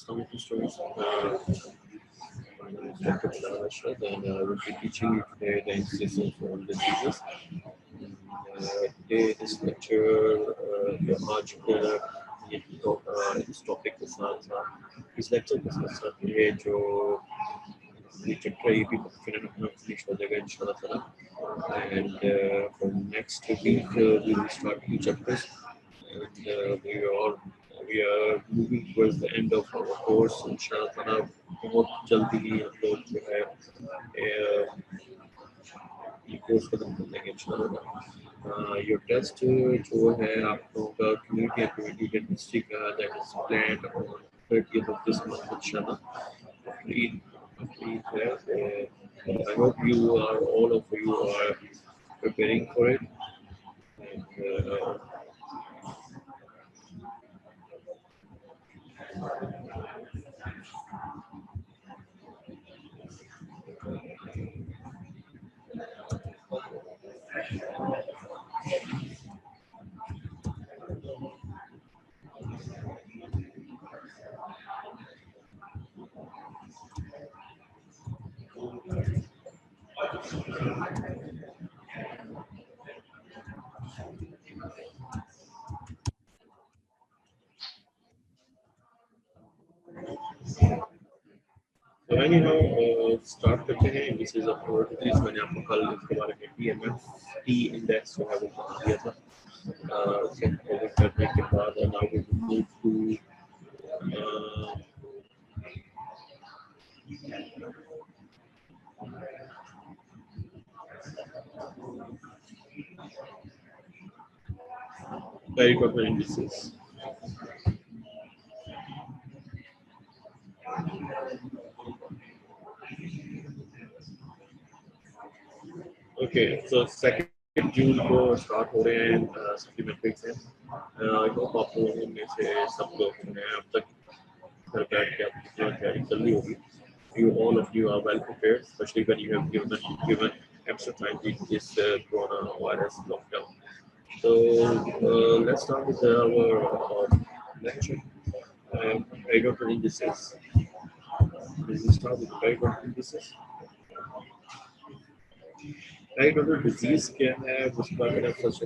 Islamic stories. My name is Dr. Bilal Ashraf, and I will be teaching you today the instances of diseases. Today, this lecture, आज ये इस topic के साथ इस lecture के साथ साथ ये जो ये चैप्टर ये भी अपना फिनिश हो जाएगा इंशाल्लाह ताला. And for next week we will start new chapters, and we are moving towards the end of our course इंशाल्लाह ताला. बहुत जल्दी ही हम लोग जो है ये कोर्स खत्म कर देंगे इंशाल्लाह. योर टेस्ट जो है आप लोगों का कम्युनिटी एक्टिविटी केमिस्ट्री का that is planned on 30th of this month इंशाल्लाह. I hope you are all of you are preparing for it. And So anyhow, start करते हैं. This is a प्लीज मैंने आपको कल इसके बारे में TMFT इंडेक्स जो है वो बता दिया था. सेट करने के बाद now we will move to periodic indices. Okay, so second जून को स्टार्ट हो रहे हैं सप्लीमेंट्री से. आई होप आप लोगों में से सब लोग हैं अब तक घर बैठ के आपकी तैयारी कर ली होगी. You all of you are well prepared, especially when you have given extra time in this coronavirus lockdown. So let's start with our lecture. Periodic indices. Let's start with periodic indices. Periodontal disease क्या है उसके बारे में first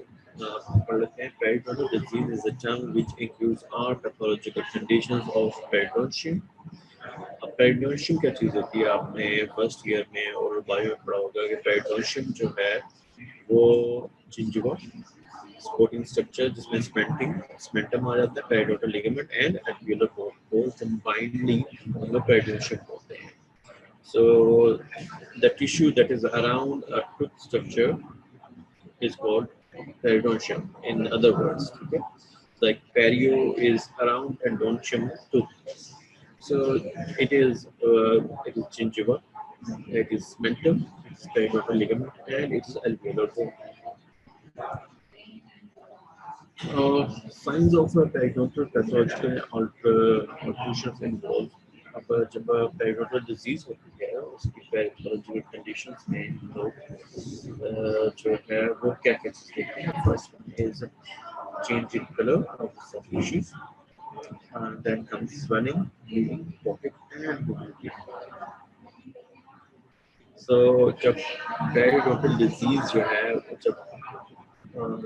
पढ़ लेते हैं. Periodontal disease is a term which includes all pathological conditions of periodontium. अब periodontium क्या चीज़ होती है आपने फर्स्ट ईयर में और बायो में पढ़ा होगा कि periodontium जो है वो gingiva supporting structure जिसमें cementum आ जाता है, periodontal ligament and alveolar bone को combining हम लोग periodontium बोलते हैं. So the tissue that is around a tooth structure is called periodontium. In other words, okay? Like perio is around and dontium tooth. So it is gingiva, it is cementum, it is periodontal ligament, and it is alveolar bone. Signs of periodontal pathological alterations involve. अब जब periodontal disease होती है उसकी pathological conditions में लोग जो है वो क्या क्या चीज़ देखते हैं. First one is change in color of the soft tissues, then comes swelling, bleeding, pocket, and mobility. So जब periodontal disease जो है जब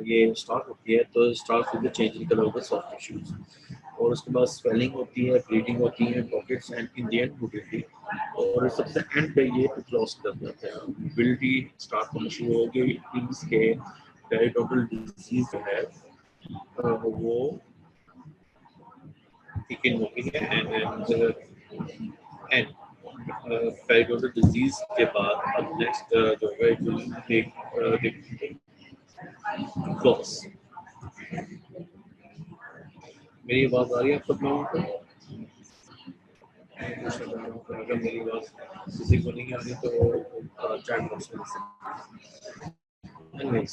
ये स्टार्ट होती है तो start with the change in colour of the soft tissues, और उसके बाद स्वेलिंग होती है, ब्लीडिंग होती है, pockets and in the end mobility, और सबसे एंड पे ये लॉस कर जाता है. मोबिलिटी स्टार्ट होना शुरू हो गई इसके पेरिडोंटल डिजीज जो है वो थिकन हो गई है. एंड पेरिडोंटल डिजीज के बाद अब नेक्स्ट जो है इट विल टेक फ्लॉस. मेरी आवाज आ रही है आप सब लोगों को? अगर मेरी आवाज किसी को नहीं आ रही तो चैट बॉक्स में लिखें. एनीवेज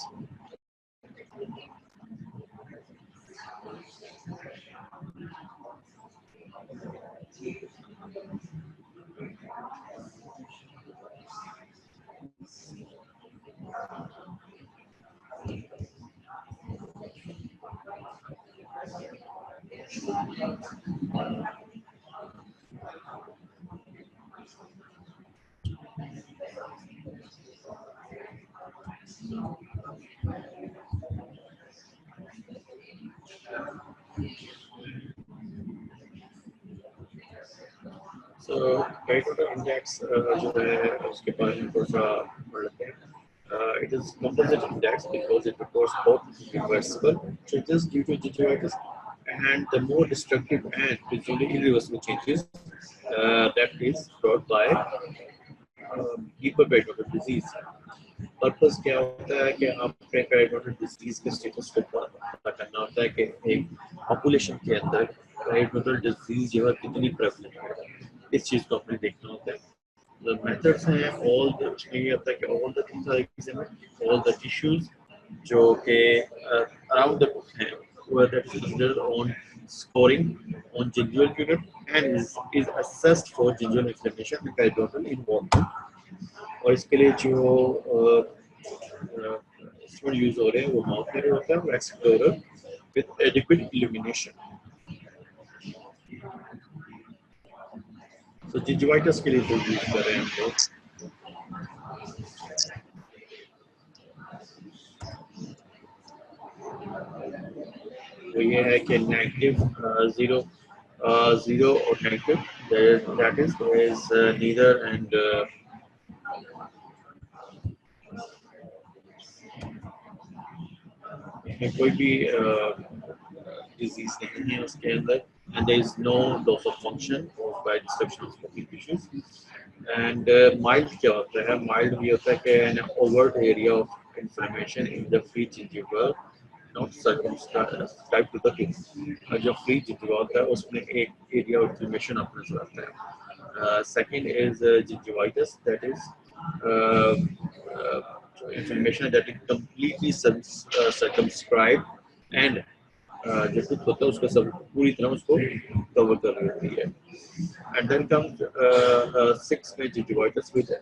पेरिडोनल इंडेक्स जो है उसके बारे में थोड़ा सा पढ़ लेते हैं. It is composite index because it reports both reversible changes due to gingivitis and the more destructive and usually irreversible changes that is brought by hyperperidonal disease. Purpose क्या होता है कि आपने पेरिडोनल डिजीज के स्टेटस को पता करना होता है कि एक पॉपुलेशन के अंदर पेरिडोनल डिजीज जो है कितनी प्रेवलेंट है, इस चीज़ को आपने देखना होता है. The methods हैं all the उसमें ये होता है कि all the things are examined, all the tissues जो कि around the हैं whether that is considered on scoring on gingival unit and is assessed for gingival inflammation and periodontal involvement. और इसके लिए जो इंस्ट्रूमेंट यूज हो रहे हैं वो माउथ मिरर होता है और एक्सप्लोरर विद एडिक्वेट इल्यूमिनेशन. तो जिंजिवाइटिस के लिए जो यूज कर रहे हैं हम लोग वो ये है कि नेगेटिव जीरो और negative that is neither and कोई भी डिजीज नहीं है उसके अंदर and there is no loss of function caused by destruction of smoking tissues. And mild क्या होता है? Mild भी होता है कि an overt area of inflammation in the free gingival not circumscribed to the king. जो free gingiva होता है उसमें एक area of inflammation अपने नजर आता है. Second is gingivitis, that is inflammation that is completely circumscribed and जो कुछ होता है उसका सब पूरी तरह उसको कवर कर रही होती है. एंड देन कम्स 6 में gingivitis with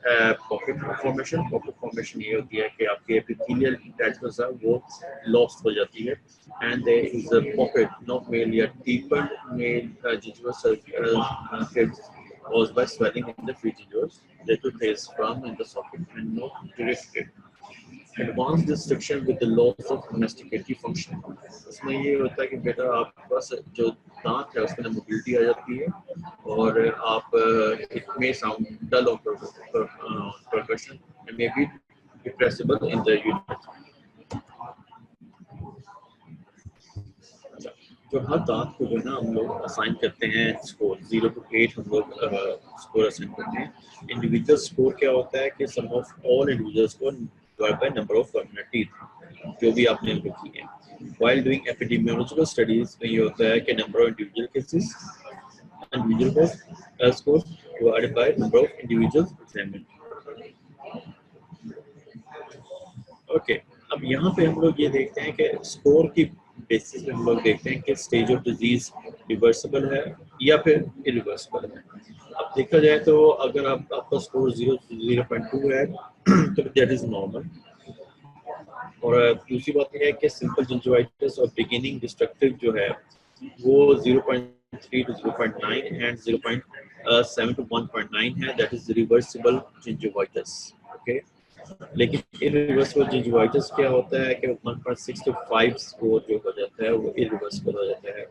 pocket formation. Pocket formation ये होती है कि आपके epithelial attachments है वो lost हो जाती है and there is a pocket not merely a deepened male gingival threads caused by swelling in the free gingivals that will phase from in the socket and not directed. Advanced destruction with the loss of masticatory function. इसमें ये होता है कि बेटा आपके पास जो दांत है उसके अंदर मोबिलिटी आ जाती है और आप it may sound dull or percussion and may be depressible in the unit. जो हर दांत को जो है ना हम लोग असाइन करते हैं स्कोर 0 to 8 हम लोग स्कोर असाइन करते हैं. इंडिविजुअल स्कोर क्या होता है कि sum of all individual score divided by number of permanent teeth जो भी आपने लिखी है. While doing epidemiological studies में ये होता है कि number of individual cases individual scores divided by number of individuals examined. Okay, अब यहाँ पे हम लोग ये देखते हैं कि स्कोर की बेसिस पे हम लोग देखते हैं कि स्टेज ऑफ डिजीज रिवर्सिबल है या फिर इरिवर्सिबल है. अब देखा जाए तो अगर आपका स्कोर 0.2 है तो दैट इज नॉर्मल. और दूसरी बात यह है कि सिंपल जिंजिवाइटिस और बिगिनिंग डिस्ट्रक्टिव जो है वो 0.3 to 0.9 एंड 0.7 to 1.9 है, that is reversible gingivitis. Okay, लेकिन इरिवर्सिबल जिंजिवाइटिस क्या होता है कि 1.6 to 5 स्कोर जो हो जाता है वो इरिवर्सिबल हो जाता है.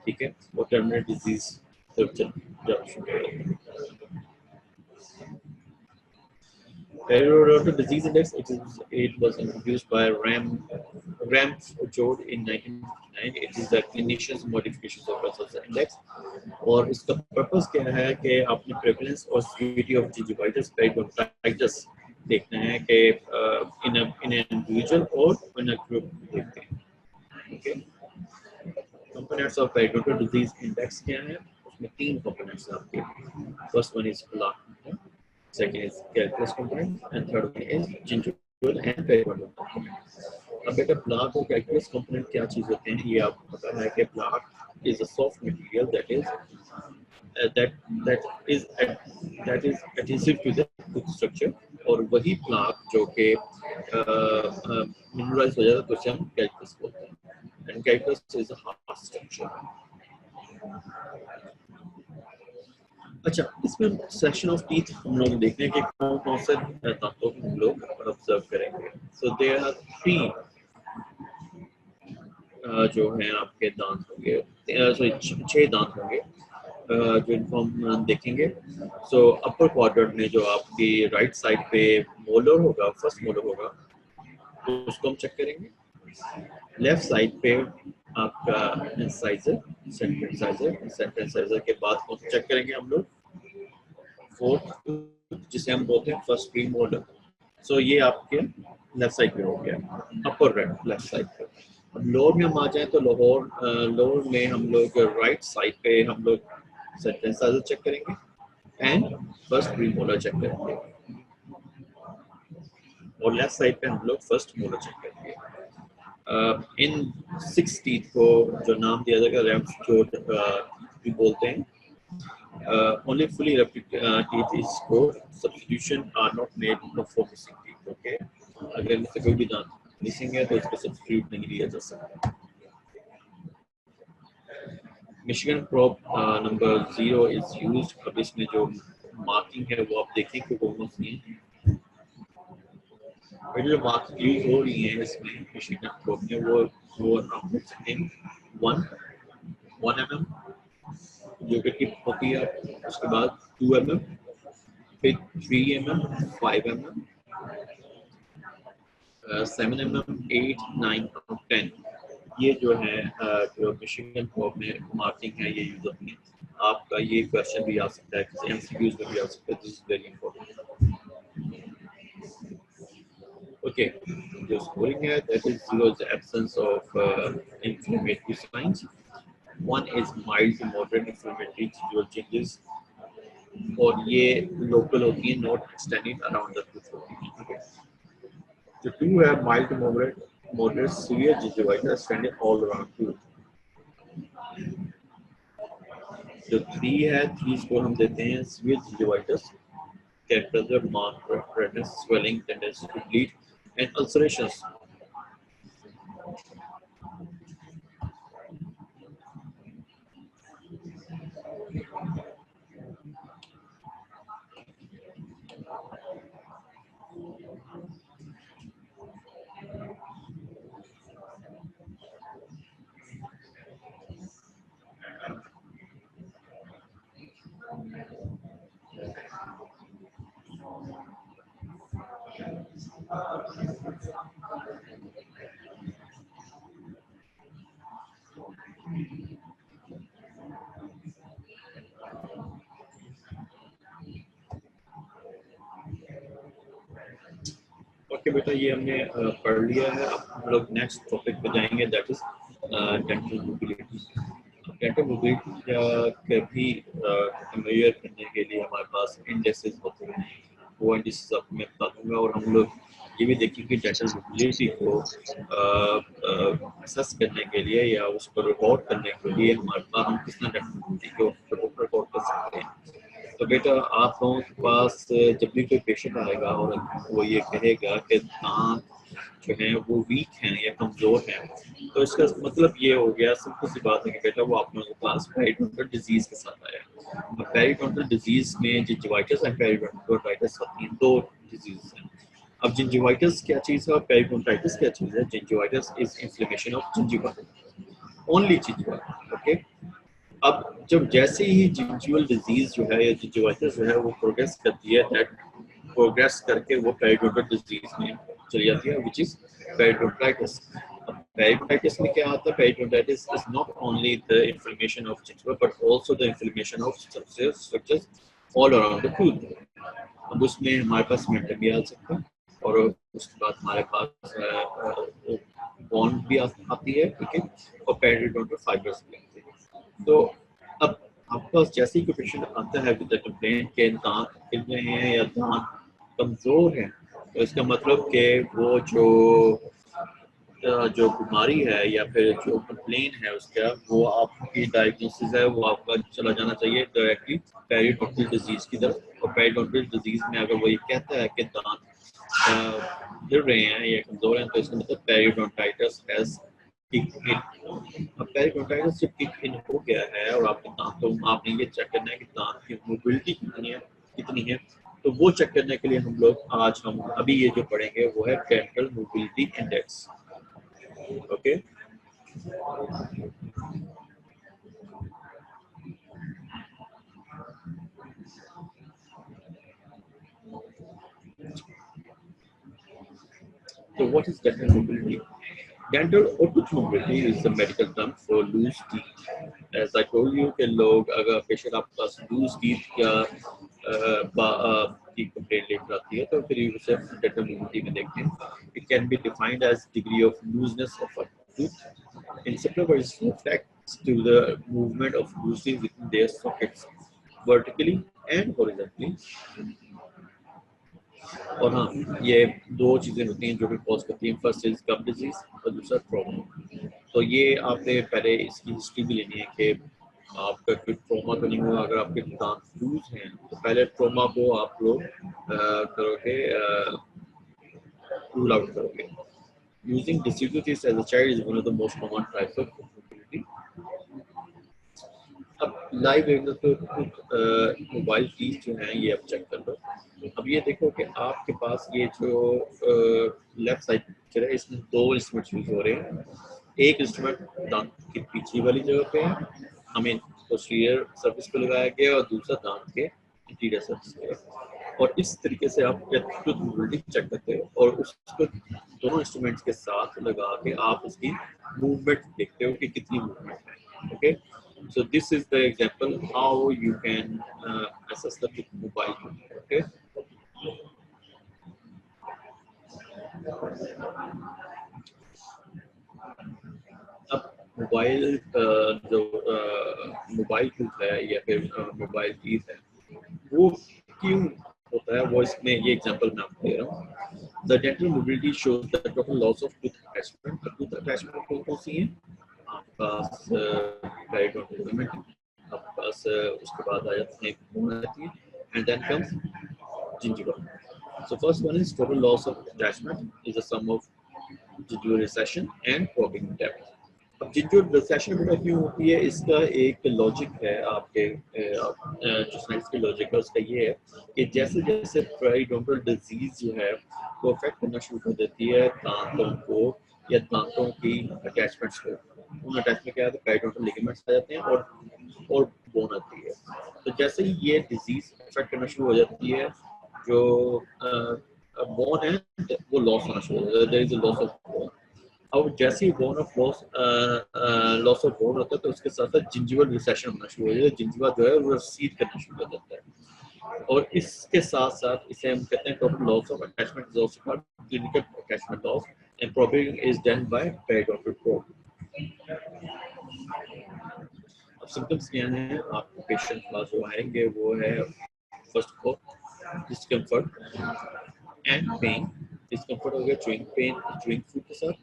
ठीक है, वो terminal disease Periodontal disease index, it was introduced by Ramsfjord in 1959. It is the clinician's modification of Russell's index. और इसका पर्पस क्या है कि आपने प्रेवलेंस और सीवियरिटी ऑफ जिंजिवाइटिस पेरिडोन्टाइटिस देखना है कि इन एन इंडिविजुअल और इन अ ग्रुप देखते हैं. Okay, components of periodontal disease index क्या है? उसमें 3 कंपोनेंट्स हैं आपके. First one is plaque, second is calculus component and third one is gingival and periodontal component. अब बेटा प्लाक और कैल्कुलस कंपोनेंट क्या चीज होते हैं ये आपको पता है कि plaque is a soft material that is adhesive to the tooth structure और वही प्लाक जो कि मिनरलाइज हो जाता है तो उसे हम कैल्कुलस बोलते हैं and calculus is a hard structure. अच्छा, इसमें सेक्शन ऑफ टीथ हम लोग देखते हैं कि कौन कौन से दांतों को हम लोग ऑब्जर्व करेंगे. सो देयर आर 3 जो हैं आपके दांत होंगे, सॉरी 6 दांत होंगे. जो इन्फॉर्म देखेंगे। सो अपर क्वाड्रेंट में जो आपकी राइट साइड पे मोलर होगा, फर्स्ट मोलर होगा, तो उसको हम चेक करेंगे। लेफ्ट साइड पे आपका इंसाइजर, सेंटर इंसाइजर के बाद कौन चेक करेंगे हम लोग, फोर्थ, जिसे हम बोलते हैं फर्स्ट प्री मोलर। सो ये आपके लेफ्ट साइड पे हो गया, अपर लेफ्ट साइड पे। अब लोअर में हम आ जाए तो लोअर में हम लोग राइट साइड पे हम लोग सेंटर इंसाइजर चेक करेंगे and first premolar check करेंगे, और लेफ्ट साइड पे हम लोग फर्स्ट मोलर चेक करेंगे। इन 6 टीथ को जो नाम दिया जाएगा रैम्स जो भी बोलते हैं, only fully teeth is scored, substitution are not made for missing teeth, okay? अगर इससे कोई भी दांत मिसिंग है तो इसको सब्स्टिट्यूट नहीं लिया जा सकता। Michigan probe number 0 is used. अब इसमें जो मार्किंग है वो आप देखें कि कौन सी है, जो मार्किंग यूज हो रही है इसमें मिशिगन प्रोब में, वो हम देख सकते हैं 1 mm जो कि टिप होती है, उसके बाद 2 mm, फिर 3 mm, 5 mm, 7 mm, 8, 9 और 10। ये जो है जो मिशिगन प्रोब में मार्किंग है ये यूज होती है। आपका ये क्वेश्चन भी आ सकता है, किसी एमसीक्यूज में भी आ सकता है, this is very important. Okay, जो स्कोरिंग है that is 0 is the absence of inflammatory signs, 1 is mild to moderate inflammatory visual changes, और ये लोकल होती है, not extending around the tooth होती है। जो 2 है mild to moderate severe gingivitis extending all around tooth. जो 3 है, 3 स्कोर हम देते हैं severe gingivitis, characterized by marked redness, swelling, tendency to bleed, and ulcerations. Okay बेटा, ये हमने पढ़ लिया है। अब हम लोग नेक्स्ट टॉपिक पे जाएंगे, that is dental mobility. Dental mobility के भी मेजर करने के लिए हमारे पास इंडेक्सेस होते हैं, वो इंडेक्सेस आपको मैं बता दूंगा, और हम लोग ये भी देखेंगे डेंटल मोबिलिटी को असेस करने के लिए या उसको रिकॉर्ड करने के लिए हमारे पास हम कितना डेंटल मोबिलिटी को रिकॉर्ड कर सकते हैं। तो बेटा, आप लोगों के पास जब भी कोई पेशेंट आएगा और वो ये कहेगा कि दांत जो है वो वीक हैं या कमज़ोर हैं, तो इसका मतलब ये हो गया, सिंपल सी बात है कि बेटा वो आप लोगों के पास पेरिडोंटल डिजीज के साथ आया। पेरिडोंटल डिजीज में जिंजिवाइटिस एंड पेरिडोंटाइटिस होती हैं, 2 डिजीज हैं। अब जिंजिवाइटिस क्या चीज़ है और पेरिडोंटाइटिस क्या चीज़ है? Gingivitis is inflammation of gingiva, only gingiva, okay. अब जब जैसे ही जिंजुअल डिजीज जो है या जिंजिवाइटिस जो है वो प्रोग्रेस करती है, दैट प्रोग्रेस करके वो पेरिडोंटल डिजीज में चली जाती है, व्हिच इज पेरिडोंटाइटिस। अब पेरिडोंटाइटिस में क्या आता है? Periodontitis is not only the inflammation of gingiva but also the inflammation of structures all around the tooth. अब उसमें हमारे पास मेंटल भी आ सकता है, और उसके बाद हमारे पास बॉन्ड भी आती है, ठीक है, और पेरिडोंटल फाइबर्स भी आती है। तो अब आपके पास जैसे ही कोई पेशेंट आता है विद कंप्लेंट के दांत हिल रहे हैं या दांत कमजोर है, तो इसका मतलब कि वो जो बीमारी है या फिर जो कंप्लेन है उसका, वो आपकी डायग्नोसिस है वो आपका चला जाना चाहिए डायरेक्टली पेरिडोंटल डिजीज की तरफ। और पेरिडोंटल डिजीज में अगर वो ये कहता है कि दांत हिल रहे हैं या कमजोर हैं, तो इसका मतलब पेरिडोंटाइटिस हैज किक इन। अब पेरिडोंटाइटिस जब किक इन हो गया है और आपके दांत, तो आपने ये चेक करना है कि दांत की मोबिलिटी कितनी है। तो वो चेक करने के लिए हम अभी ये जो पढ़ेंगे वो है dental mobility index, okay. So what is dental mobility? Dental or tooth mobility is the medical term for loose teeth. As I told you कि लोग अगर पेशेंट आपके पास loose teeth या की कंप्लेंट लेकर आती है तो फिर उसे dental mobility में देखते हैं. It can be defined as degree of looseness of a tooth. In simple words, reflects to the movement of loosely within their sockets, vertically and horizontally. और हाँ, ये दो चीज़ें होती हैं जो भी कॉज करती हैं. फर्स्ट इज गम डिजीज और दूसरा ट्रॉमा. तो ये आपने पहले इसकी हिस्ट्री भी लेनी है कि आपका कोई ट्रॉमा तो नहीं हुआ. अगर आपके दांत लूज हैं तो पहले ट्रॉमा को आप लोग करोगे, रूल आउट करोगे. Using distributive as a child is one of the most common types of mobility. अब लाइव एक तो मोबाइल फीस जो है ये आप चेक कर लो. अब ये देखो कि आपके पास ये जो लेफ्ट साइड पिक्चर है इसमें दो इंस्ट्रूमेंट यूज हो रहे हैं. एक इंस्ट्रूमेंट दांत की पीछे वाली जगह पे है, आई मीन पोस्टीरियर सरफेस पे लगाया गया, और दूसरा दांत के इंटीरियर सरफेस पे है. और इस तरीके से आप टूथ मोबिलिटी चेक करते हो और उसको दोनों इंस्ट्रूमेंट्स के साथ लगा के आप उसकी मूवमेंट देखते हो कि कितनी मूवमेंट है. Okay, so this is the example how you can assess the mobile. Okay. अब मोबाइल जो मोबाइल टूथ है या फिर मोबाइल टीथ है वो क्यों होता है, वो इसमें ये एग्जांपल मैं आपको दे रहा हूँ. The dental mobility shows the total loss of tooth attachment. Tooth attachment कौन कौन सी है आपके पास? पेरिडोंटल लिगामेंट आपके पास, उसके बाद आ जाती है बोन आती है, and then comes gingiva. So first one is total loss of attachment is a sum of gingival recession and probing depth. अब gingival recession बेटा क्यों होती है, इसका एक लॉजिक है आपके जो साइंस के लॉजिक है उसका ये है कि जैसे जैसे पेरिडोंटल डिजीज जो है वो अफेक्ट करना शुरू कर देती है दांतों को या दांतों की अटैचमेंट्स को. उन अटैचमेंट क्या है, पेरिडोंटल लिगामेंट्स आ जाते हैं और बोन आती है. तो जैसे ही ये डिजीज अफेक्ट करना शुरू हो जाती है, जो बोन है वो लॉस होना शुरू हो जाता है. There is a loss of bone. अब जैसे ही bone of loss of bone होता है तो उसके साथ साथ जिंजिवल रिसेशन होना शुरू हो जाता है. जिंजिवा जो है वो सीड करना शुरू कर देता है. और इसके साथ साथ इसे हम कहते हैं total loss of attachment is also called clinical attachment loss, and probing is done by periodontal probe. अब सिम्टम्स क्या हैं आपको पेशेंट पास जो आएंगे वो है first of all discomfort and pain. Discomfort हो गया च्यूइंग पेन, च्यूइंग फूड के साथ,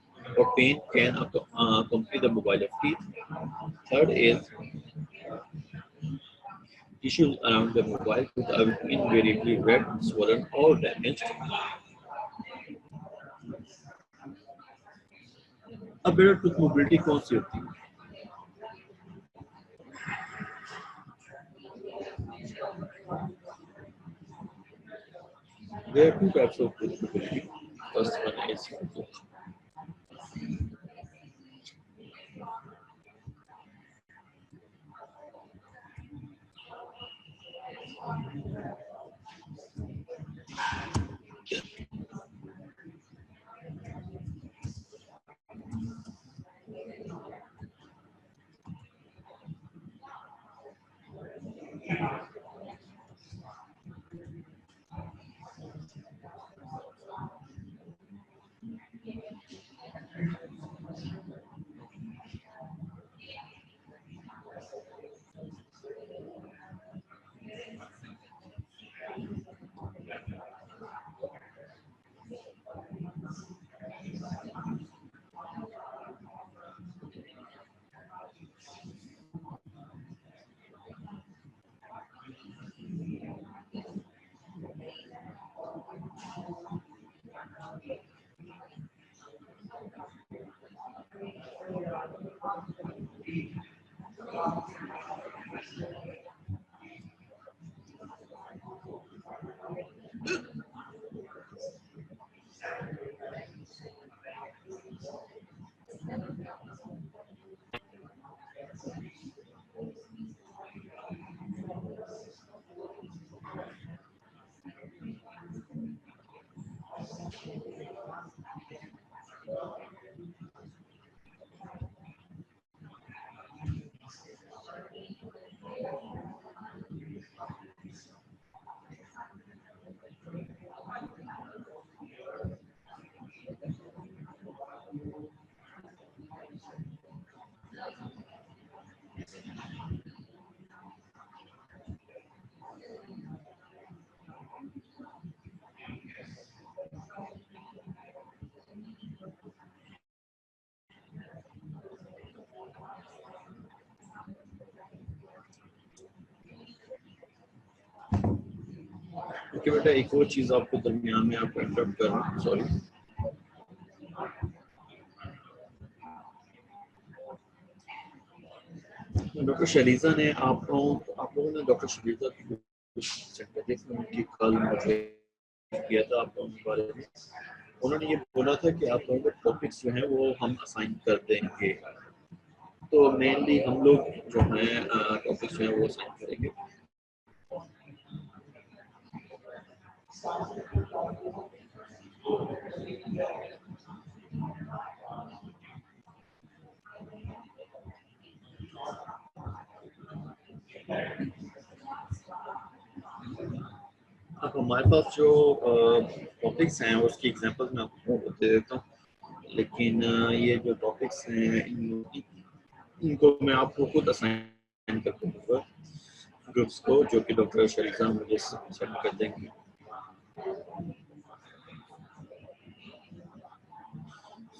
or pain can accompany the mobile of teeth. Third is tissues around the mobile tooth are invariably red, swollen, or damaged. अब बेटा tooth mobility कौन सी होती है? There are two types of tooth mobility. First one is okay बेटा, एक और चीज आपको दरमियान में आपको इंटरप्ट कर रहा हूँ, सॉरी। डॉक्टर शरीजा ने आप लोगों ने डॉक्टर शरीजा की उनकी कल मुझे किया था आप लोगों के बारे में। उन्होंने ये बोला था कि आप लोगों को टॉपिक्स जो हैं वो हम असाइन कर देंगे, तो मेनली हम लोग जो हैं टॉपिक्स जो हैं वो असाइन करेंगे। अब हमारे पास जो टॉपिक्स हैं उसकी एग्जांपल्स मैं आपको दे देता हूँ, लेकिन ये जो टॉपिक्स हैं इनको मैं आपको खुद असाइन कर दूँगा ग्रुप्स को, जो कि डॉक्टर शरीजा मुझे सेंड कर देंगे।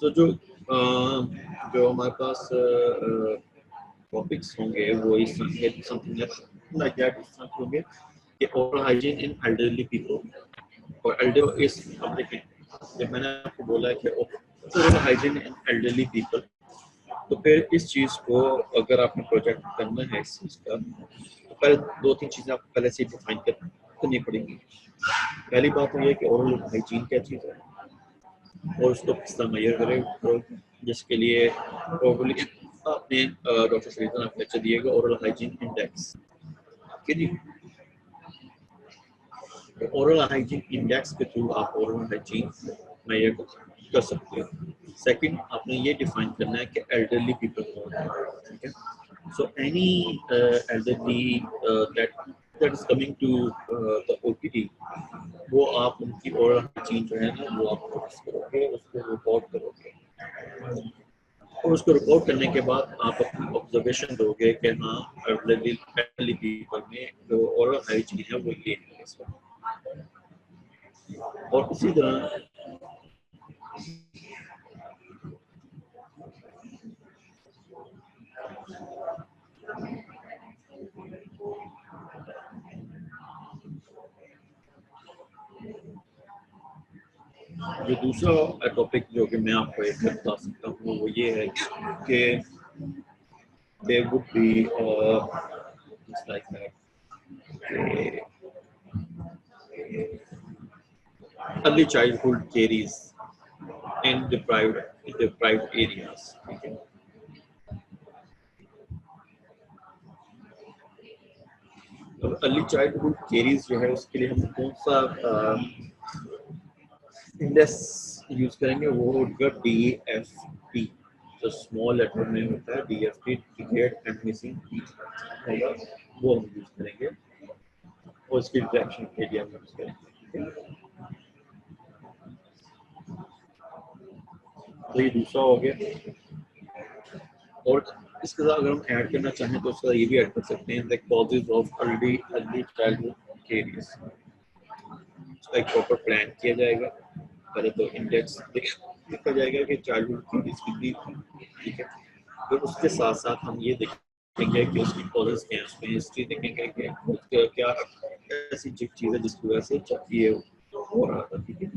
तो जो हमारे पास टॉपिक्स होंगे वो इस समथिंग लाइक दैट इस तरह होंगे कि ओरल हाइजीन इन एल्डरली पीपल। और एल्डर इस अब देखें, जब मैंने आपको बोला है कि ओरल हाइजीन इन एल्डरली पीपल, तो फिर इस चीज़ को अगर आपने प्रोजेक्ट करना है इस चीज़ का, तो पहले दो तीन चीज़ें आपको पहले से डिफाइन करनी पड़ेंगी। पहली बात तो ये कि ओरल हाइजीन क्या चीज़ है और उसको किस तरह मेजर करें, तो जिसके लिए प्रोबेबली आपने डॉक्टर शरीजा ने लेक्चर दिएगा ओरल हाइजीन इंडेक्स। ठीक है जी, ओरल हाइजीन इंडेक्स के थ्रू आप ओरल हाइजीन मेजर कर सकते हो। सेकंड, आपने ये डिफाइन करना है कि एल्डरली पीपल कौन है, ठीक है। So any elderly that is coming to the OPD, वो आप उनकी ओरल हाइजीन जो है ना वो आप नोटिस करोगे, उसको रिकॉर्ड करोगे, और उसको रिकॉर्ड करने के बाद आप अपनी ऑब्जर्वेशन दोगे कि हाँ एल्डरली पीपल में जो ओरल हाइजीन है वो ये है इस वक्त। और इसी तरह जो दूसरा टॉपिक जो कि मैं आपको एक बता सकता हूँ वो ये है कि there would be just like that early childhood caries in deprived areas, ठीक है। अब अर्ली चाइल्डहुड केरीज जो है उसके लिए हम कौन सा इंडेक्स यूज करेंगे, वो होगा DFT, जो स्मॉल लेटर में होता है DFT, डिलेड एंड मिसिंग होगा, वो हम यूज करेंगे और उसकी डिटेक्शन के लिए हम यूज करेंगे। तो ये दूसरा हो गया, और इसके साथ अगर हम ऐड करना चाहें तो उसका ये भी ऐड कर सकते हैं the causes of early childhood caries. उसका एक प्रॉपर प्लान किया जाएगा, पहले तो इंडेक्स देखा जाएगा कि चाइल्डहुड केरीज कितनी थी, ठीक है। फिर उसके साथ साथ हम ये देखेंगे कि उसकी कॉजेज क्या है, उसमें हिस्ट्री देखेंगे कि क्या ऐसी चीज़ है जिसकी वजह से ये हो रहा था, ठीक है।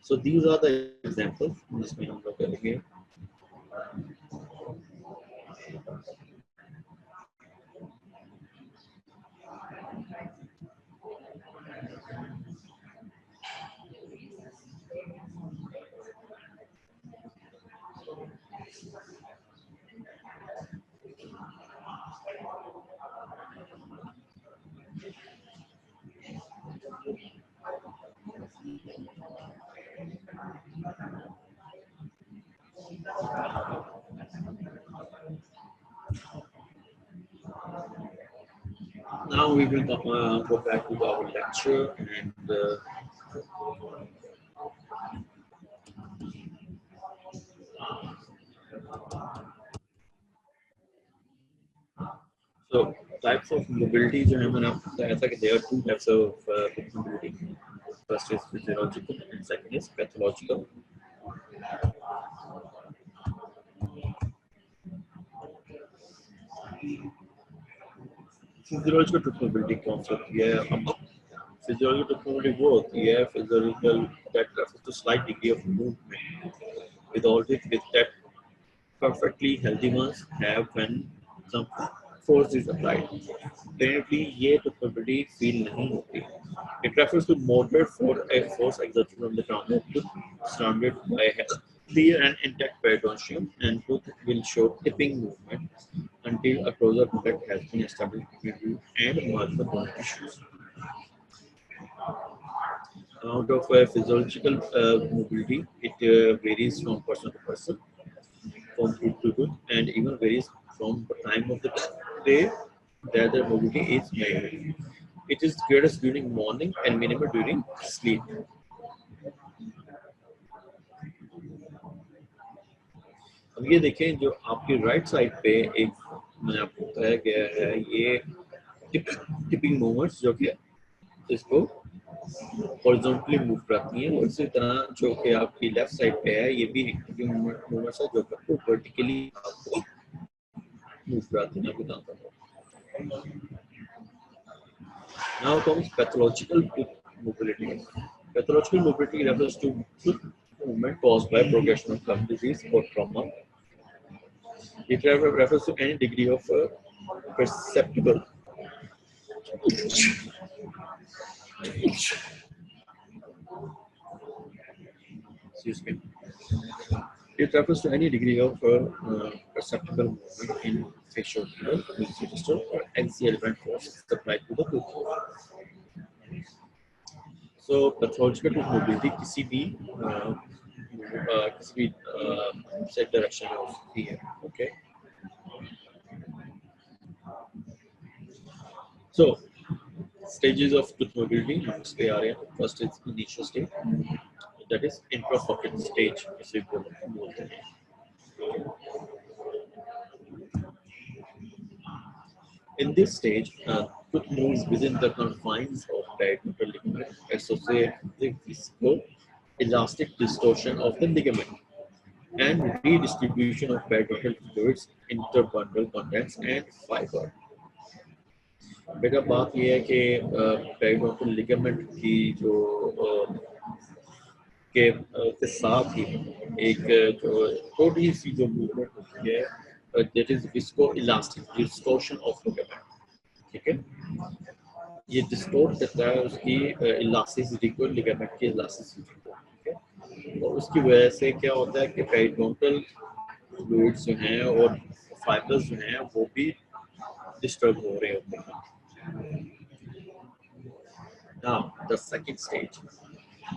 So these are the examples जिसमें हम लोग करेंगे। Now we will go back to our lecture and so types of mobility जो है मैंने आपको बताया था कि there are two types of mobility. First is physiological and second is pathological. Physiological truth mobility कौन सी होती है? हम फिजियोलॉजिकल ट्रूथ मोबिलिटी वो होती है physiological that refers to slight degree of movement without it with that perfectly healthy ones have when some force is applied. Apparently, ये capability feel नहीं होती. It refers to moderate force exerted on the ground surrounded by clear and intact periodontium, and tooth will show tipping movement until a closer contact has been established between root and multiple bone tissues. Amount of physiological mobility, it varies from person to person, from tooth to tooth, and even varies from the time of the day that the mobility is made. It is greatest during morning and minimal during sleep. अब ये देखें जो आपकी right side पे एक मैंने आपको बताया गया है ये टिपिंग मूवमेंट्स जो कि इसको हॉरिजॉन्टली मूव करती हैं और इसी तरह जो कि आपकी लेफ्ट साइड पे है ये भी एक टिपिंग मूवमेंट्स है जो कि आपको वर्टिकली आपको मूव कराती हैं आपको बताता हूँ. Now comes pathological mobility. Pathological mobility refers to movement caused by progression of lung disease or trauma. It refers to any degree of perceptible excuse me. It refers to any degree of perceptible movement in facial fluid, which register or axial bend force applied to the tooth. So pathological mobility किसी भी set direction में हो सकती है. Okay. So stages of tooth mobility हम इस पे आ रहे हैं. First is initial stage, that is intrapocket stage इसे बोलते हैं. In this stage, tooth moves within the confines of periodontal ligament associated with viscoelastic distortion of the ligament and redistribution of periodontal fluids, interbundle contents and fiber. बेटा बात यह है कि periodontal ligament की जो के साथ ही एक जो थोड़ी सी जो मूवमेंट होती है that is viscoelastic distortion of ligament. ठीक है, ये डिस्टोर्ट करता है उसकी इलास्टिसिटी को, लिगामेंट की इलास्टिसिटी को. ठीक है, और उसकी वजह से क्या होता है कि पेरिडोंटल फ्लूइड्स जो हैं और फाइबर्स जो हैं वो भी डिस्टर्ब हो रहे होते हैं. Now, the second stage.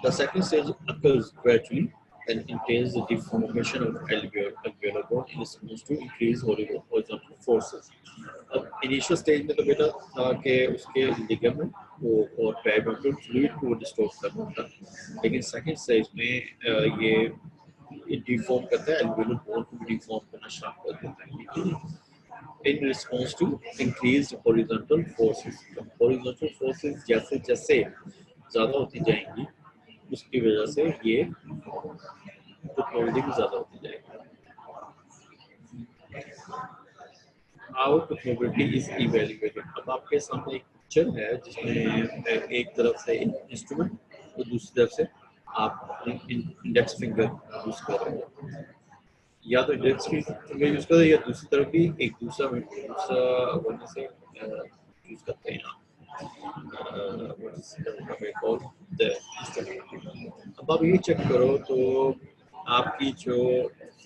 The second stage occurs gradually and entails the deformation of alveolar bone in response to increased horizontal forces. अब initial stage में तो बेटा था कि उसके ligament को और periodontal fluid को distort करना था, लेकिन second stage में ये deform करता है, alveolar bone को deform करना start कर देता है in response to increased horizontal forces. Horizontal forces जैसे जैसे ज़्यादा होती जाएंगी उसकी वजह से ये मोल्डिंग ज़्यादा होती जाएगी. How mobility is evaluated. अब आपके सामने एक पिक्चर है जिसमें एक तरफ से इंस्ट्रूमेंट और दूसरी तरफ से आप अपनी इंडेक्स फिंगर यूज कर रहे हो, या तो इंडेक्स फिंगर यूज कर रहे हो या दूसरी तरफ भी एक दूसरा वजह से यूज करते हैं आप. अब आप ये चेक करो तो आपकी जो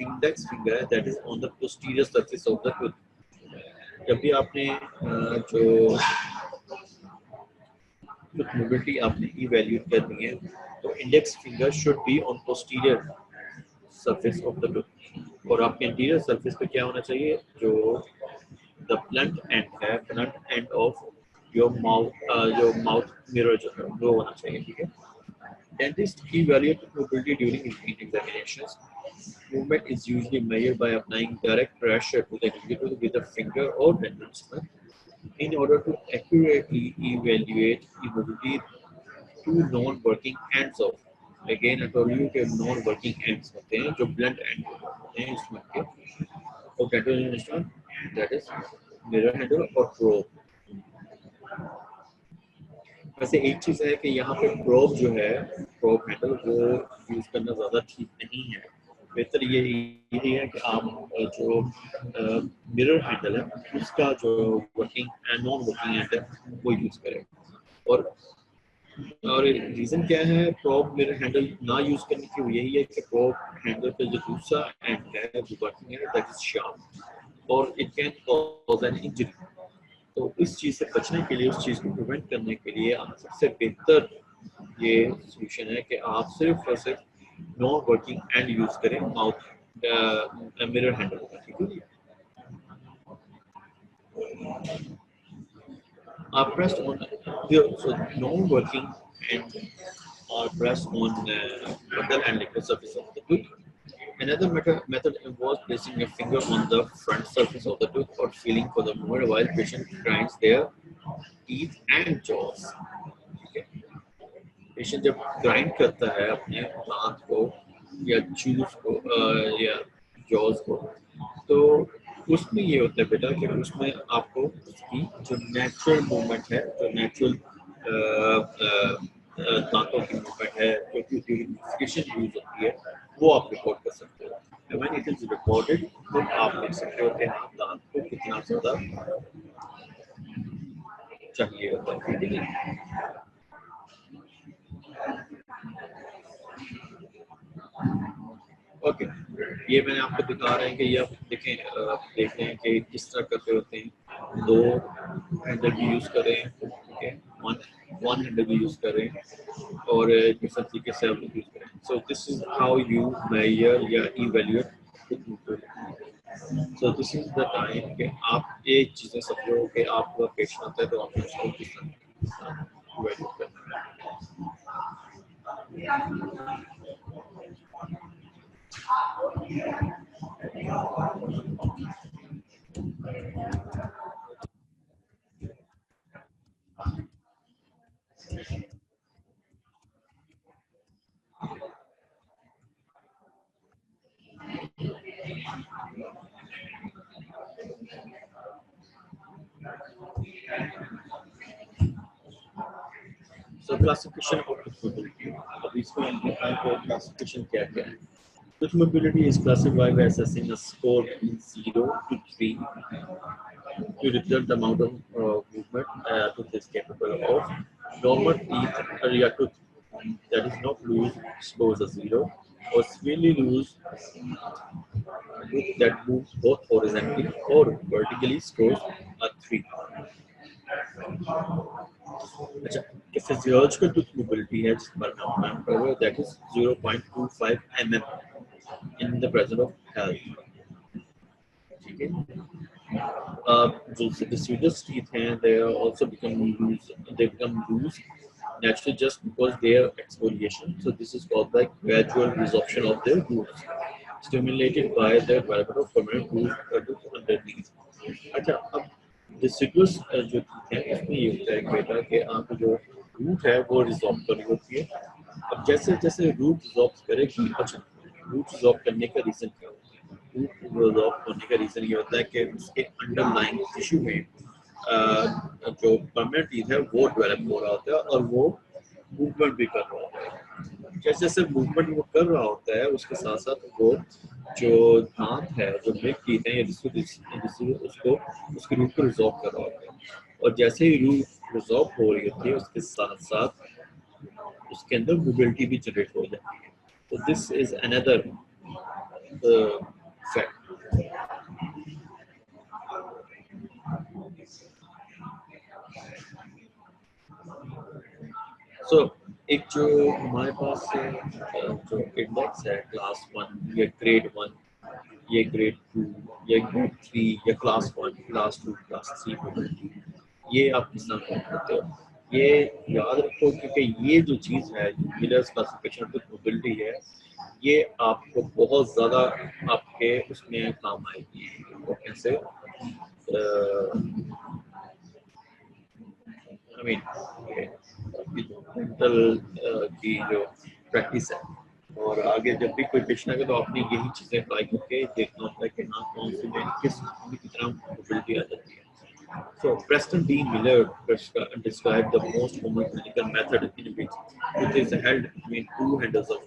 इंडेक्स फिंगर है that is on the posterior surface of the tooth. जब भी आपने जो मोबिलिटी आपने इवैल्यूएट करनी है तो index finger should be on posterior surface of the tooth और आपके इंटीरियर सरफेस पे क्या होना चाहिए, जो द ब्लंट एंड है, blunt end of your mouth mirror जो है वो होना चाहिए. ठीक है. Dentists evaluate mobility during routine examinations. Movement is usually measured by applying direct pressure to the individual with a finger or dental instrument in order to accurately evaluate mobility to non-working ends of. Again, I told you कि non-working ends होते हैं जो blunt end होते हैं instrument के, और dental instrument that is mirror handle और probe. वैसे एक चीज़ है कि यहाँ पे प्रोब जो है, प्रोब हैंडल वो यूज़ करना ज़्यादा ठीक नहीं है। बेहतर यही है कि आप जो मिरर हैंडल है उसका जो working and non working and है वो यूज़ करें। और रीज़न क्या है प्रोब मिरर हैंडल ना यूज़ करने की? वो यही है कि प्रोब हैंडल का जो दूसरा एंड है वो वर्किंग है, दैट इज शार्प और it can cause an injury. तो इस चीज़ से बचने के लिए, उस चीज़ को प्रिवेंट करने के लिए सबसे बेहतर ये सोल्यूशन है कि आप सिर्फ और सिर्फ नॉन वर्किंग एंड यूज़ करें माउथ मिरर हैंडल का, ठीक है। Are pressed on so non-working and are pressed on metal and liquid surface of the tooth. Another method involves placing a finger on the front surface of the tooth or feeling for the moment while patient grinds their teeth and jaws. Okay. Patient जब grind करता है अपने दांत को या choose को या jaws को, तो उसमें ये होता है बेटा कि उसमें आपको उसकी जो नेचुरल मूवमेंट है, जो नेचुरल दांतों की मूवमेंट है जो कि ड्यूरिंग यूज होती है, वो आप रिकॉर्ड कर सकते हो। And when it is recorded, तो आप देख सकते हो कि हाँ दांत को कितना ज़्यादा चाहिए होता है, ठीक है। ओके, ये मैंने आपको दिखा रहे हैं कि ये आप देखें, आप देख रहे हैं कि किस तरह करते होते हैं। दो हैंडल भी यूज़ कर रहे हैं, ठीक है, वन हैंडल भी यूज़ कर रहे हैं और किस तरीके से आप यूज़ करें। So this is how you measure या evaluate. So this is the time कि आप ये चीज़ें समझो कि आपका पेशेंट आता है तो आप उसको किस तरह इवेल्युएट करना है। So classification of tooth mobility. अब इसको हम डिफाइन करें क्लासिफिकेशन क्या क्या है। Tooth mobility is classified by assessing a score between 0 to 3 to represent the amount of movement tooth is capable of. Normal teeth or tooth that is not loose scores a 0, or severely loose tooth that moves both horizontally or vertically scores a 3. अच्छा, कि physiological tooth mobility है जिस पर हम बात कर रहे हैं, that is 0.25 mm in the presence of health, ठीक है। जो deciduous teeth हैं, they also become loose. They become loose naturally just because their exfoliation. So this is called the gradual resorption of their roots, stimulated by the development of permanent root underneath. अच्छा, अब deciduous जो teeth हैं इसमें ये होता है बेटा कि आपकी जो रूट है वो रिजॉर्ब कर रही होती है। अब जैसे जैसे रूट रिजॉर्ब करेगी, अच्छा रूट रिजॉर्ब करने का रीजन क्या होता है? रूट होने का रीजन ये होता है कि उसके अंडरलाइंग टिश्यू में जो परमानेंट टीथ है वो डेवलप हो रहा होता है और वो मूवमेंट भी कर रहा होता है। जैसे जैसे मूवमेंट वो कर रहा होता है उसके साथ साथ वो जो दांत है, जो मिल्क टीथ है या उसको उसके रूट को रिजॉल्व कर रहा होता है। और जैसे ही रूट रिजॉल्व हो रही होती है उसके साथ साथ उसके अंदर मोबिलिटी भी जनरेट हो जाती है। तो दिस इज अनदर फैक्ट। सो एक जो हमारे पास जो इंडेक्स है क्लास 1 या ग्रेड 1, ये ग्रेड 2 या ग्रेड 3 या क्लास 1, क्लास 2, क्लास 3 मोबिलिटी, ये आप किस तरह कॉल करते हो? ये याद रखो क्योंकि ये जो चीज़ है, जो मिलर्स क्लासिफिकेशन ऑफ मोबिलिटी है, ये आपको बहुत ज़्यादा आपके उसमें काम आएगी। वो कैसे? आई मीन मेंटल की जो प्रैक्टिस है, और आगे जब भी कोई पेशेंट आएगा तो आपने यही चीज़ें ट्राई करके देखना होता है कि हाँ कौन सी में किस में कितना मोबिलिटी आ जाती है। So Preston D. Miller described the most common clinical method in which it is held between two handles of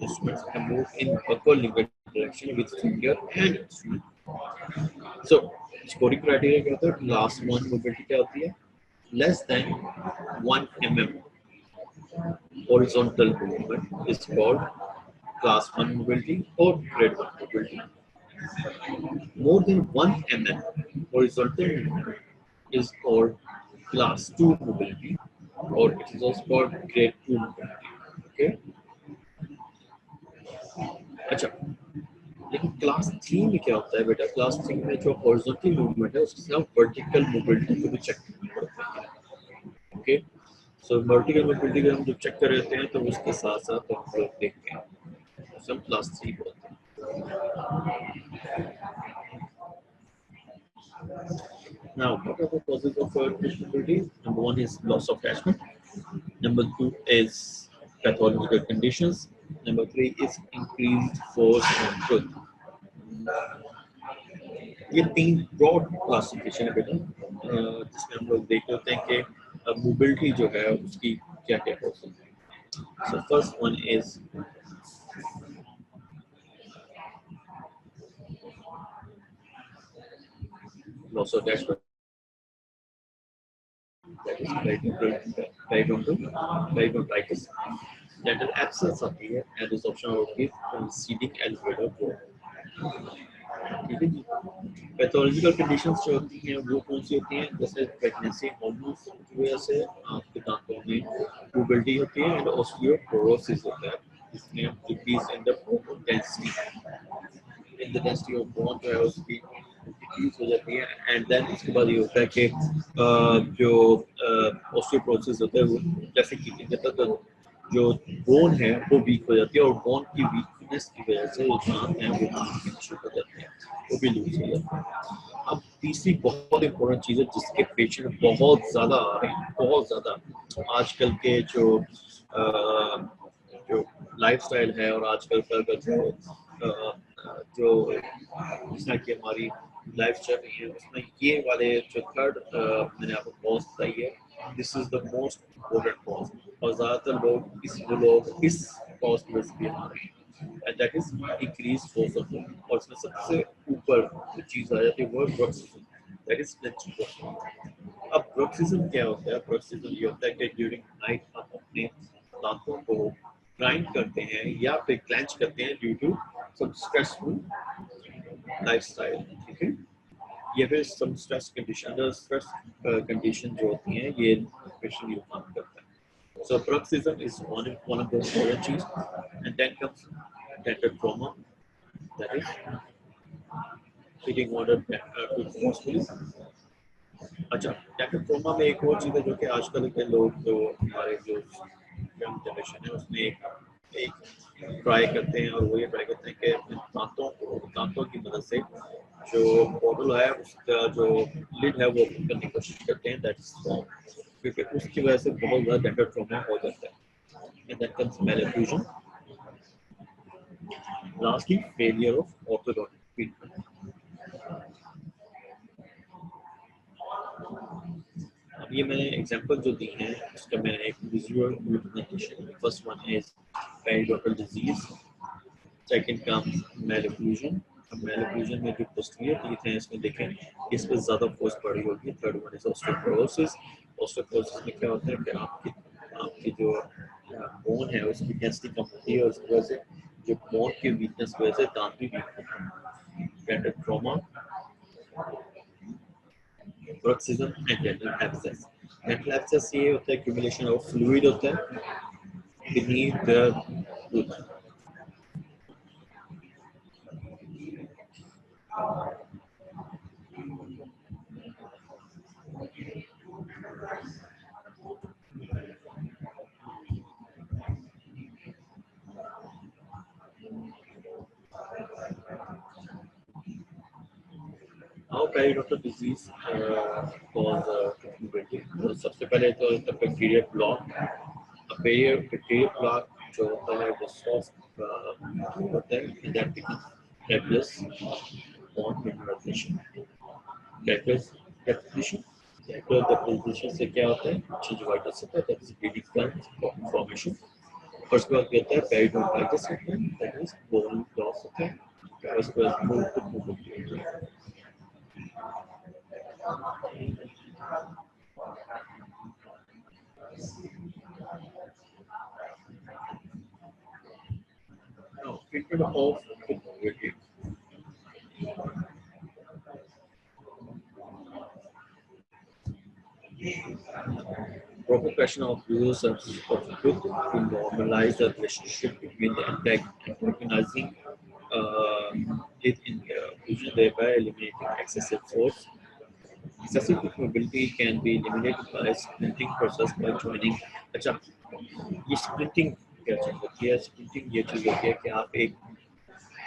instruments and moved in upward linear direction with finger and instrument. So scoring criteria क्या होता है? Class 1 mobility क्या होती है? Less than 1 mm horizontal movement is called class 1 mobility or grade 1 mobility. More than 1 mm horizontal movement is called class 2 mobility or it is also called grade 2 mobility. Okay? अच्छा, लेकिन class 3 में क्या होता है बेटा? क्लास 3 में जो horizontal movement है उसके साथ वर्टिकल मोबिलिटी को भी चेक करना पड़ता है. ओके, सो वर्टिकल मोबिलिटी को हम जब चेक कर रहे हैं तो उसके साथ साथ हम लोग देखते हैं उसे हम क्लास 3 बोलते हैं. Now, what are the causes of disability? Number one is loss of attachment. Number two is pathological conditions. Number three is increased force on foot. ये तीन ब्रॉड क्लासिफिकेशन है बेटा, जिसमें हम लोग देख होते हैं कि मोबिलिटी जो है उसकी क्या क्या हो सकती है. So first one is loss of attachment. That is periodontitis. Dental absence होती है and resorption होती है receding elevator bone. ठीक है जी. पैथोलॉजिकल कंडीशंस जो होती हैं वो कौन सी होती हैं? जैसे प्रेगनेंसी हार्मोन्स की वजह से आपके दांतों में ट्यूबलिटी होती है एंड ऑस्टियोपोरोसिस होता है. इसमें decrease in the bone density, in the density of bone जो है उसकी डिक्रीज हो जाती है. एंड देन उसके बाद ये होता है कि जो ऑस्टियोपोरोसिस होता है वो जैसे कि कहता है जो बोन है वो वीक हो जाती है और बोन की वीकनेस की वजह से जो दांत हैं वो शुरू हो जाते हैं, वो भी लूज हो जाते हैं. अब तीसरी बहुत इंपॉर्टेंट चीज़ है जिसके पेशेंट बहुत ज़्यादा आ रहे हैं, बहुत ज़्यादा आजकल के जो लाइफस्टाइल है और आजकल का जो जिस तरह की हमारी लाइफ चल रही है उसमें ये वाले जो थर्ड मैंने आपको कॉज बताई है, this is the most important cause और ज़्यादातर लोग इस कॉज की वजह से भी आ रहे हैं. And that is increased force of work. और इसमें सबसे ऊपर जो चीज आ जाती है वो ब्रुक्सिज्म, that is clenching. अब ब्रुक्सिज्म क्या होता है? ब्रुक्सिज्म ये होता है कि ड्यूरिंग नाइट हम अपने दांतों को ग्राइंड करते हैं या फिर क्लेंच करते हैं due to some stressful lifestyle. ठीक है, ये फिर सम स्ट्रेस कंडीशन जो होती हैं ये पेशेंट ये काम करता है. So bruxism is one of the important genes, and then comes dental trauma, that is fitting order to forcefully. अच्छा, dental trauma में एक और चीज़ है जो कि आजकल के लोग जो हमारे जो यंग जनरेशन है उसमें एक ट्राई करते हैं और वो ये ट्राई करते हैं कि दांतों की मदद से जो बॉटल है उसका जो लिड है वो ओपन करने की कोशिश करते हैं. दैट इज रॉन्ग, क्योंकि उसकी वजह से बहुत ज़्यादा डेंटल ट्रॉमा हो जाता है. And that comes malocclusion. Lastly, failure of orthodontic treatment. अब ये मैंने एग्जांपल जो दी हैं उसका मैंने एक visual representation. First one is periodontal disease, second comes malocclusion. अब malocclusion में जो पोस्टीरियर टीथ हैं इसमें देखें इस पर ज़्यादा फोर्स पड़ रही होगी. Third one is osteoporosis. Osteoporosis में क्या होता है कि आपकी जो बोन है उसकी डेंसिटी कम होती है और उसकी वजह से जो बोन की वीकनेस की वजह से दांत भी वीक होते हैं. Dental trauma, bruxism and dental abscess. Dental abscess ये होता है accumulation of fluid होता है beneath the tooth. How periodontal disease cause puberty? तो सबसे पहले तो the bacterial block. Bacterial block जो होता है वो soft होता है and that becomes calculus bone mineralization. Calculus deposition. Macular deposition से क्या होता है? Gingivitis होता है, that is bleeding glands formation. और उसके बाद क्या होता है? Periodontitis होता है, that is bone loss होता है. और उसके बाद mobility होती है. Now, treatment of mobility. Proper question of use of truth to normalize the relationship between the antagonizing it in fusion, thereby eliminating excessive force. Excessive mobility can be eliminated by splinting process by joining. अच्छा, ये splinting क्या चीज़ होती है? Splinting ये चीज़ होती है कि आप एक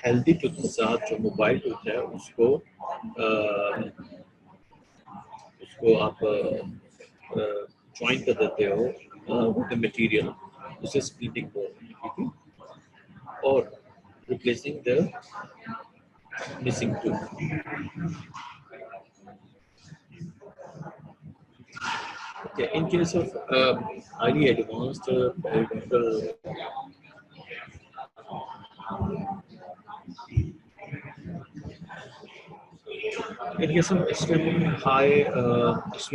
healthy tooth के साथ जो mobile tooth है उसको आप ज्वाइन कर देते हो विद मटेरियल, उसे स्प्लिटिंग बोलते हैं, ठीक है, और replacing the missing tooth. Okay, in case of highly advanced periodontal in case of extremely advanced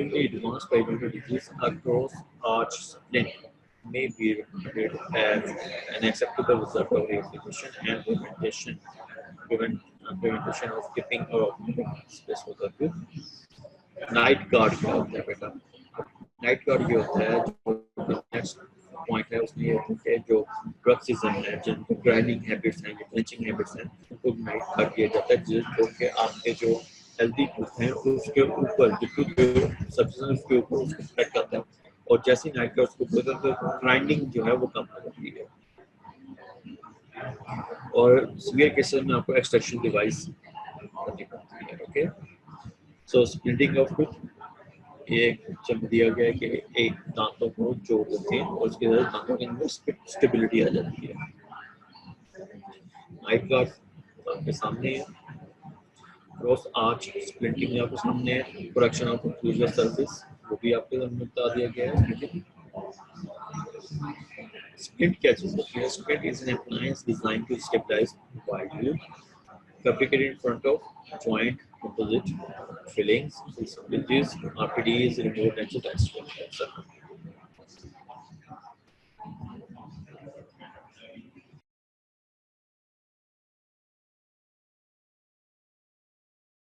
periodontal disease, a gross arch splint may be regarded as an acceptable result of rehabilitation and prevention of skipping or space for the tooth. Night guard क्या होता है बेटा? Night guard ये होता है, जो next point है उसमें ये होता है जो ड्रग्सिज्म है, जिनको ग्राइंडिंग हैबिट्स हैं, क्लेंचिंग हैबिट्स हैं, उनको नाइट गार्ड किया जाता है, जो कि आपके जो हेल्दी टूथ हैं उसके ऊपर जो टूथ सब्सटेंस के ऊपर उसको प्रोटेक्ट करता है, और जैसे नाइट गार्ड उसको बदलते तो ग्राइंडिंग जो है वो कम हो जाती है. और सीवियर केसेस में आपको एक्सट्रैक्शन डिवाइस करनी पड़ती है. Okay, so splitting of tooth एक जब दिया गया है कि एक दांतों को जोड़ देते हैं और उसके बाद दांतों के अंदर स्टेबिलिटी आ जाती है. नाइट गार्ड आपके सामने है, क्रॉस आर्च स्प्लिटिंग आपके सामने है, प्रोडक्शन ऑफ ओक्लूजल सरफेस वो भी आपके सामने बता दिया गया है. स्प्लिंट क्या चीज होती है? Splint is an appliance design to stabilise wide view fabricated in front of joint composite fillings, bridges, RPDs, removed natural texture, etc.